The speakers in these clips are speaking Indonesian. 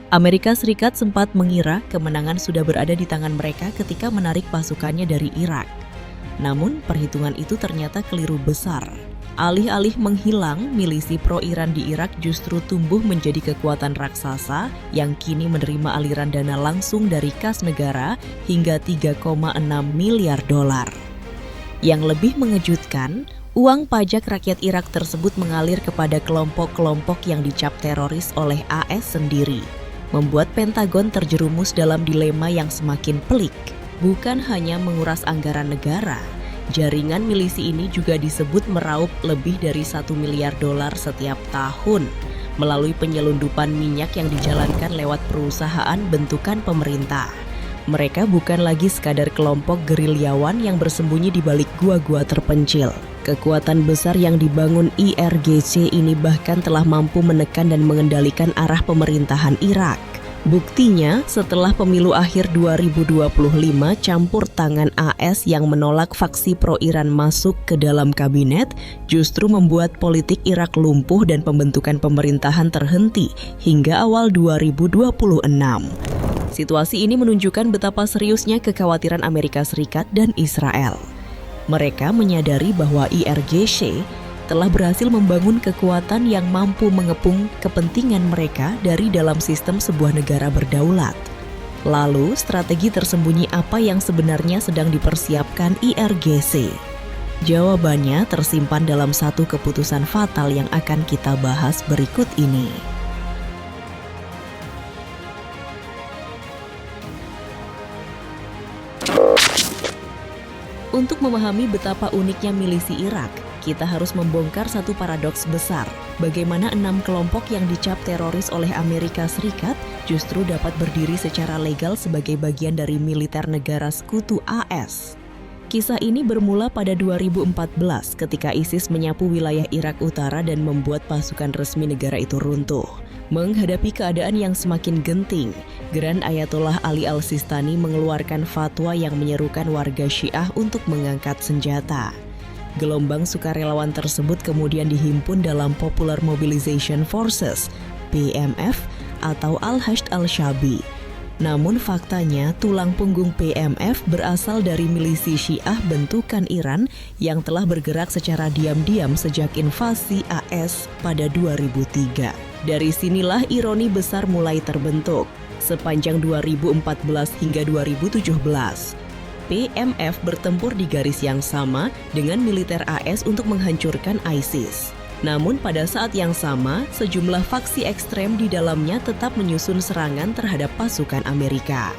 Amerika Serikat sempat mengira kemenangan sudah berada di tangan mereka ketika menarik pasukannya dari Irak. Namun, perhitungan itu ternyata keliru besar. Alih-alih menghilang, milisi pro-Iran di Irak justru tumbuh menjadi kekuatan raksasa yang kini menerima aliran dana langsung dari kas negara hingga 3,6 miliar dolar. Yang lebih mengejutkan, uang pajak rakyat Irak tersebut mengalir kepada kelompok-kelompok yang dicap teroris oleh AS sendiri, membuat Pentagon terjerumus dalam dilema yang semakin pelik. Bukan hanya menguras anggaran negara, jaringan milisi ini juga disebut meraup lebih dari 1 miliar dolar setiap tahun melalui penyelundupan minyak yang dijalankan lewat perusahaan bentukan pemerintah. Mereka bukan lagi sekadar kelompok gerilyawan yang bersembunyi di balik gua-gua terpencil. Kekuatan besar yang dibangun IRGC ini bahkan telah mampu menekan dan mengendalikan arah pemerintahan Irak. Buktinya, setelah pemilu akhir 2025 campur tangan AS yang menolak faksi pro-Iran masuk ke dalam kabinet justru membuat politik Irak lumpuh dan pembentukan pemerintahan terhenti hingga awal 2026. Situasi ini menunjukkan betapa seriusnya kekhawatiran Amerika Serikat dan Israel. Mereka menyadari bahwa IRGC telah berhasil membangun kekuatan yang mampu mengepung kepentingan mereka dari dalam sistem sebuah negara berdaulat. Lalu, strategi tersembunyi apa yang sebenarnya sedang dipersiapkan IRGC? Jawabannya tersimpan dalam satu keputusan fatal yang akan kita bahas berikut ini. Untuk memahami betapa uniknya milisi Irak, kita harus membongkar satu paradoks besar. Bagaimana 6 kelompok yang dicap teroris oleh Amerika Serikat justru dapat berdiri secara legal sebagai bagian dari militer negara sekutu AS. Kisah ini bermula pada 2014 ketika ISIS menyapu wilayah Irak Utara dan membuat pasukan resmi negara itu runtuh. Menghadapi keadaan yang semakin genting, Grand Ayatollah Ali Al-Sistani mengeluarkan fatwa yang menyerukan warga Syiah untuk mengangkat senjata. Gelombang sukarelawan tersebut kemudian dihimpun dalam Popular Mobilization Forces, PMF, atau Al-Hashd Al-Shabi. Namun faktanya, tulang punggung PMF berasal dari milisi Syiah bentukan Iran yang telah bergerak secara diam-diam sejak invasi AS pada 2003. Dari sinilah ironi besar mulai terbentuk. Sepanjang 2014 hingga 2017, PMF bertempur di garis yang sama dengan militer AS untuk menghancurkan ISIS. Namun pada saat yang sama, sejumlah faksi ekstrem di dalamnya tetap menyusun serangan terhadap pasukan Amerika.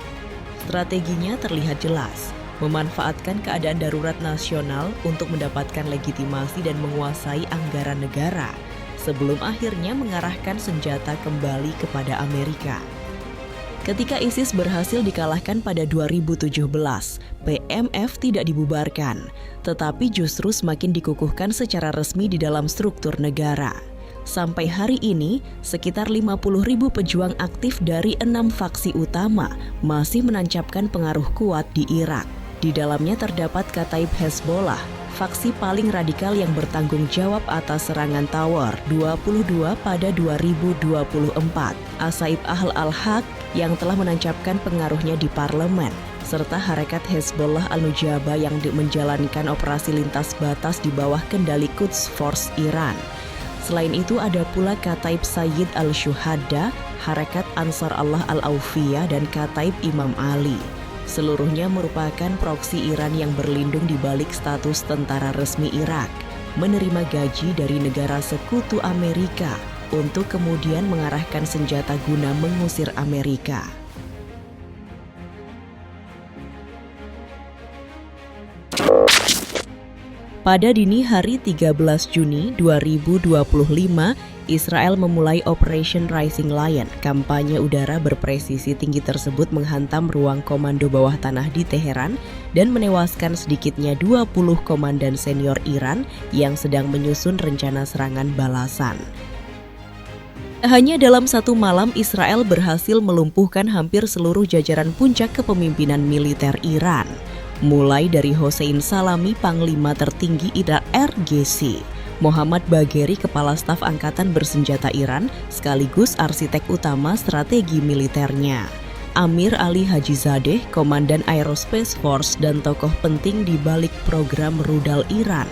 Strateginya terlihat jelas, memanfaatkan keadaan darurat nasional untuk mendapatkan legitimasi dan menguasai anggaran negara, sebelum akhirnya mengarahkan senjata kembali kepada Amerika. Ketika ISIS berhasil dikalahkan pada 2017, PMF tidak dibubarkan, tetapi justru semakin dikukuhkan secara resmi di dalam struktur negara. Sampai hari ini, sekitar 50.000 pejuang aktif dari 6 faksi utama masih menancapkan pengaruh kuat di Irak. Di dalamnya terdapat Kataib Hezbollah, faksi paling radikal yang bertanggung jawab atas serangan Tower 22 pada 2024, Asaib Ahl al-Haq yang telah menancapkan pengaruhnya di parlemen, serta Harekat Hezbollah Al-Nujaba yang menjalankan operasi lintas batas di bawah kendali Quds Force Iran. Selain itu ada pula Kataib Sayyid Al-Syuhada, Harekat Ansar Allah Al-Aufiyah, dan Kataib Imam Ali. Seluruhnya merupakan proksi Iran yang berlindung di balik status tentara resmi Irak, menerima gaji dari negara sekutu Amerika untuk kemudian mengarahkan senjata guna mengusir Amerika. Pada dini hari 13 Juni 2025, Israel memulai Operation Rising Lion. Kampanye udara berpresisi tinggi tersebut menghantam ruang komando bawah tanah di Teheran dan menewaskan sedikitnya 20 komandan senior Iran yang sedang menyusun rencana serangan balasan. Hanya dalam satu malam, Israel berhasil melumpuhkan hampir seluruh jajaran puncak kepemimpinan militer Iran, mulai dari Hossein Salami, panglima tertinggi IRGC, Mohammad Bagheri, Kepala Staf Angkatan Bersenjata Iran, sekaligus arsitek utama strategi militernya. Amir Ali Hajizadeh, Komandan Aerospace Force dan tokoh penting di balik program rudal Iran.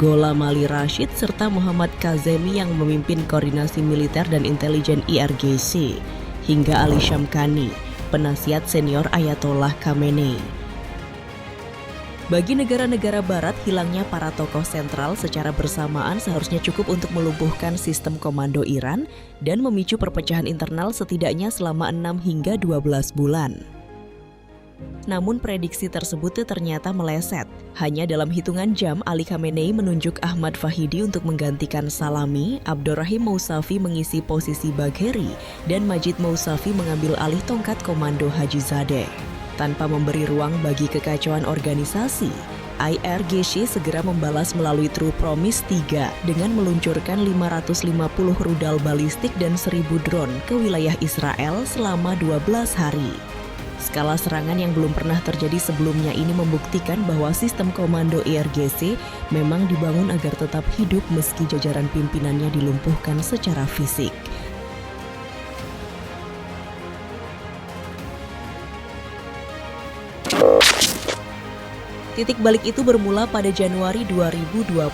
Gholam Ali Rashid serta Muhammad Kazemi yang memimpin koordinasi militer dan intelijen IRGC. Hingga Ali Shamkhani, penasihat senior Ayatollah Khamenei. Bagi negara-negara barat, hilangnya para tokoh sentral secara bersamaan seharusnya cukup untuk melumpuhkan sistem komando Iran dan memicu perpecahan internal setidaknya selama 6 hingga 12 bulan. Namun prediksi tersebut ternyata meleset. Hanya dalam hitungan jam, Ali Khamenei menunjuk Ahmad Fahidi untuk menggantikan Salami, Abdurrahim Mousavi mengisi posisi Bagheri, dan Majid Mousavi mengambil alih tongkat komando Hajizadeh. Tanpa memberi ruang bagi kekacauan organisasi, IRGC segera membalas melalui True Promise 3 dengan meluncurkan 550 rudal balistik dan 1.000 drone ke wilayah Israel selama 12 hari. Skala serangan yang belum pernah terjadi sebelumnya ini membuktikan bahwa sistem komando IRGC memang dibangun agar tetap hidup meski jajaran pimpinannya dilumpuhkan secara fisik. Titik balik itu bermula pada Januari 2020.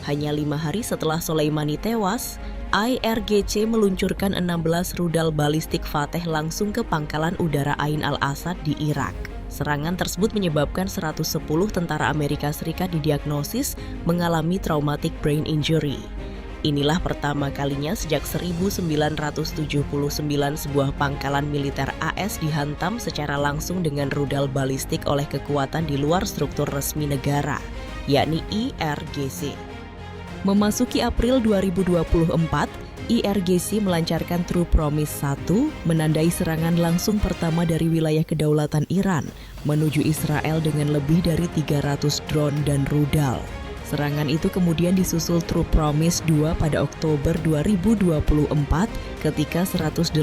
Hanya 5 hari setelah Soleimani tewas, IRGC meluncurkan 16 rudal balistik Fateh langsung ke pangkalan udara Ain al-Asad di Irak. Serangan tersebut menyebabkan 110 tentara Amerika Serikat didiagnosis mengalami traumatic brain injury. Inilah pertama kalinya sejak 1979 sebuah pangkalan militer AS dihantam secara langsung dengan rudal balistik oleh kekuatan di luar struktur resmi negara, yakni IRGC. Memasuki April 2024, IRGC melancarkan True Promise 1, menandai serangan langsung pertama dari wilayah kedaulatan Iran menuju Israel dengan lebih dari 300 drone dan rudal. Serangan itu kemudian disusul True Promise 2 pada Oktober 2024 ketika 181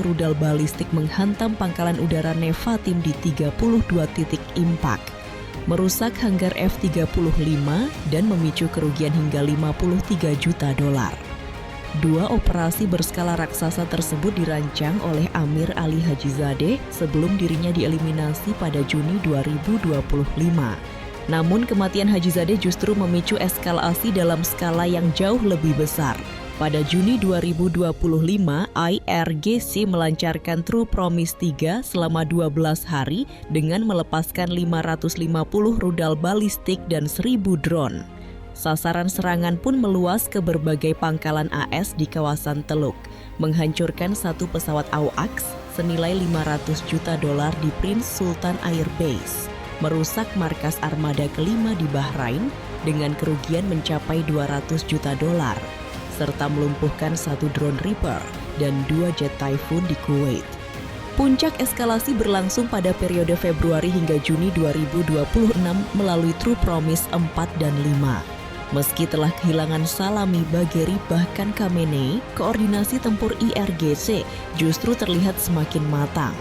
rudal balistik menghantam pangkalan udara Nevatim di 32 titik impak, merusak hanggar F-35 dan memicu kerugian hingga $53 juta. Dua operasi berskala raksasa tersebut dirancang oleh Amir Ali Hajizadeh sebelum dirinya dieliminasi pada Juni 2025. Namun kematian Hajizadeh justru memicu eskalasi dalam skala yang jauh lebih besar. Pada Juni 2025, IRGC melancarkan True Promise 3 selama 12 hari dengan melepaskan 550 rudal balistik dan 1.000 drone. Sasaran serangan pun meluas ke berbagai pangkalan AS di kawasan Teluk, menghancurkan satu pesawat AWACS senilai $500 juta di Prince Sultan Air Base, merusak markas armada kelima di Bahrain dengan kerugian mencapai $200 juta, serta melumpuhkan satu drone Reaper dan 2 jet Typhoon di Kuwait. Puncak eskalasi berlangsung pada periode Februari hingga Juni 2026 melalui True Promise 4 dan 5. Meski telah kehilangan Salami, Bagheri, bahkan Khamenei, koordinasi tempur IRGC justru terlihat semakin matang.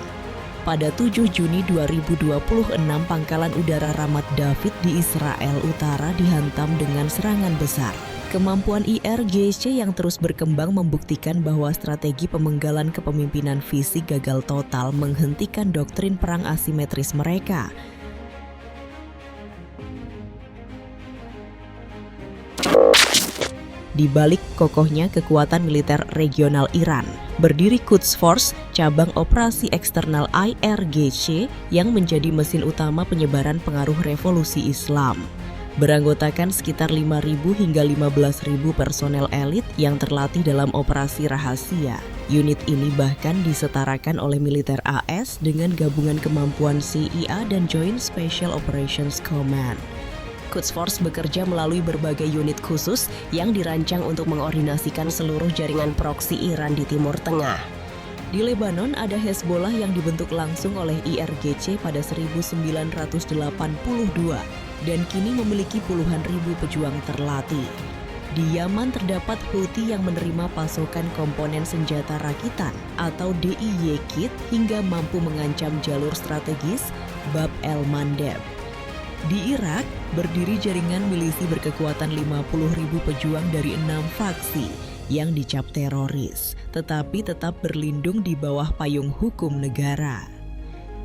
Pada 7 Juni 2026, pangkalan udara Ramat David di Israel Utara dihantam dengan serangan besar. Kemampuan IRGC yang terus berkembang membuktikan bahwa strategi pemenggalan kepemimpinan fisik gagal total menghentikan doktrin perang asimetris mereka. Di balik kokohnya kekuatan militer regional Iran, berdiri Quds Force, cabang operasi eksternal IRGC yang menjadi mesin utama penyebaran pengaruh revolusi Islam. Beranggotakan sekitar 5.000 hingga 15.000 personel elit yang terlatih dalam operasi rahasia. Unit ini bahkan disetarakan oleh militer AS dengan gabungan kemampuan CIA dan Joint Special Operations Command. Quds Force bekerja melalui berbagai unit khusus yang dirancang untuk mengordinasikan seluruh jaringan proksi Iran di Timur Tengah. Di Lebanon ada Hezbollah yang dibentuk langsung oleh IRGC pada 1982 dan kini memiliki puluhan ribu pejuang terlatih. Di Yaman terdapat Houthi yang menerima pasokan komponen senjata rakitan atau DIY kit hingga mampu mengancam jalur strategis Bab el-Mandeb. Di Irak, berdiri jaringan milisi berkekuatan 50.000 pejuang dari 6 faksi yang dicap teroris, tetapi tetap berlindung di bawah payung hukum negara.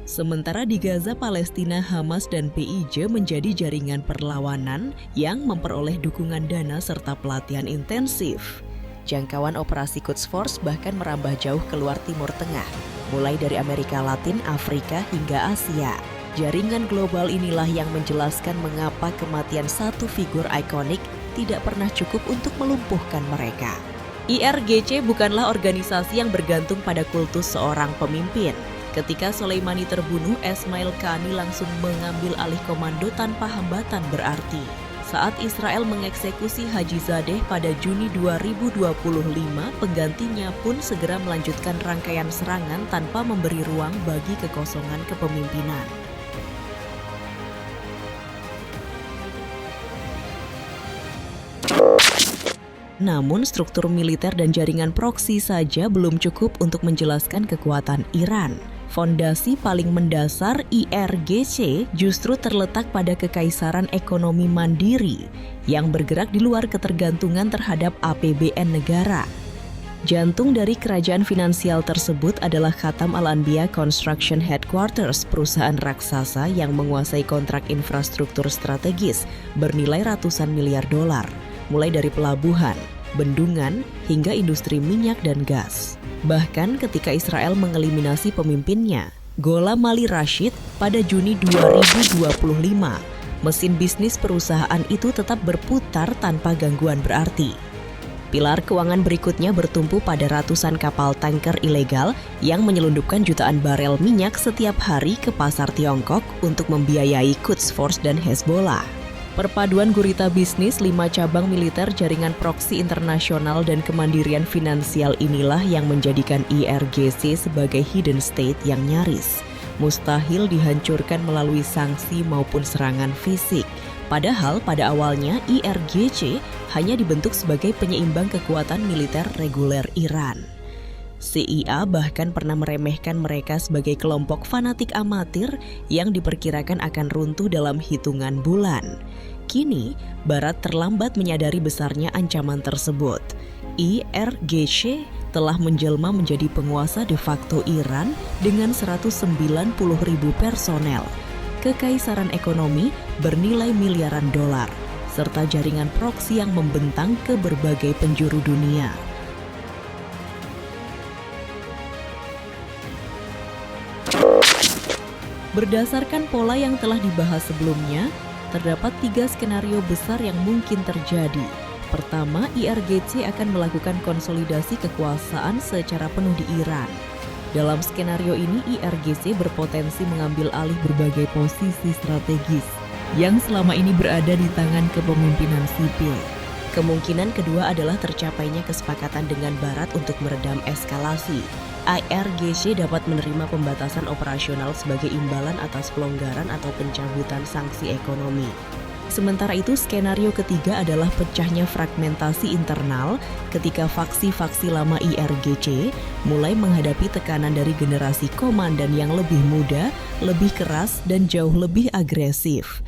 Sementara di Gaza, Palestina, Hamas dan PIJ menjadi jaringan perlawanan yang memperoleh dukungan dana serta pelatihan intensif. Jangkauan operasi Quds Force bahkan merambah jauh keluar Timur Tengah, mulai dari Amerika Latin, Afrika hingga Asia. Jaringan global inilah yang menjelaskan mengapa kematian satu figur ikonik tidak pernah cukup untuk melumpuhkan mereka. IRGC bukanlah organisasi yang bergantung pada kultus seorang pemimpin. Ketika Soleimani terbunuh, Esmail Qaani langsung mengambil alih komando tanpa hambatan berarti. Saat Israel mengeksekusi Haji Zadeh pada Juni 2025, penggantinya pun segera melanjutkan rangkaian serangan tanpa memberi ruang bagi kekosongan kepemimpinan. Namun struktur militer dan jaringan proksi saja belum cukup untuk menjelaskan kekuatan Iran. Fondasi paling mendasar IRGC justru terletak pada kekaisaran ekonomi mandiri yang bergerak di luar ketergantungan terhadap APBN negara. Jantung dari kerajaan finansial tersebut adalah Khatam Al-Anbiya Construction Headquarters, perusahaan raksasa yang menguasai kontrak infrastruktur strategis bernilai ratusan miliar dolar, mulai dari pelabuhan, bendungan, hingga industri minyak dan gas. Bahkan ketika Israel mengeliminasi pemimpinnya, Gholam Ali Rashid, pada Juni 2025, mesin bisnis perusahaan itu tetap berputar tanpa gangguan berarti. Pilar keuangan berikutnya bertumpu pada ratusan kapal tanker ilegal yang menyelundupkan jutaan barel minyak setiap hari ke pasar Tiongkok untuk membiayai Quds Force dan Hezbollah. Perpaduan gurita bisnis 5 cabang militer, jaringan proksi internasional, dan kemandirian finansial inilah yang menjadikan IRGC sebagai hidden state yang nyaris mustahil dihancurkan melalui sanksi maupun serangan fisik. Padahal pada awalnya IRGC hanya dibentuk sebagai penyeimbang kekuatan militer reguler Iran. CIA bahkan pernah meremehkan mereka sebagai kelompok fanatik amatir yang diperkirakan akan runtuh dalam hitungan bulan. Kini, Barat terlambat menyadari besarnya ancaman tersebut. IRGC telah menjelma menjadi penguasa de facto Iran dengan 190.000 personel, kekaisaran ekonomi bernilai miliaran dolar, serta jaringan proksi yang membentang ke berbagai penjuru dunia. Berdasarkan pola yang telah dibahas sebelumnya, terdapat 3 skenario besar yang mungkin terjadi. Pertama, IRGC akan melakukan konsolidasi kekuasaan secara penuh di Iran. Dalam skenario ini, IRGC berpotensi mengambil alih berbagai posisi strategis yang selama ini berada di tangan kepemimpinan sipil. Kemungkinan kedua adalah tercapainya kesepakatan dengan Barat untuk meredam eskalasi. IRGC dapat menerima pembatasan operasional sebagai imbalan atas pelonggaran atau pencabutan sanksi ekonomi. Sementara itu, skenario ketiga adalah pecahnya fragmentasi internal ketika faksi-faksi lama IRGC mulai menghadapi tekanan dari generasi komandan yang lebih muda, lebih keras, dan jauh lebih agresif.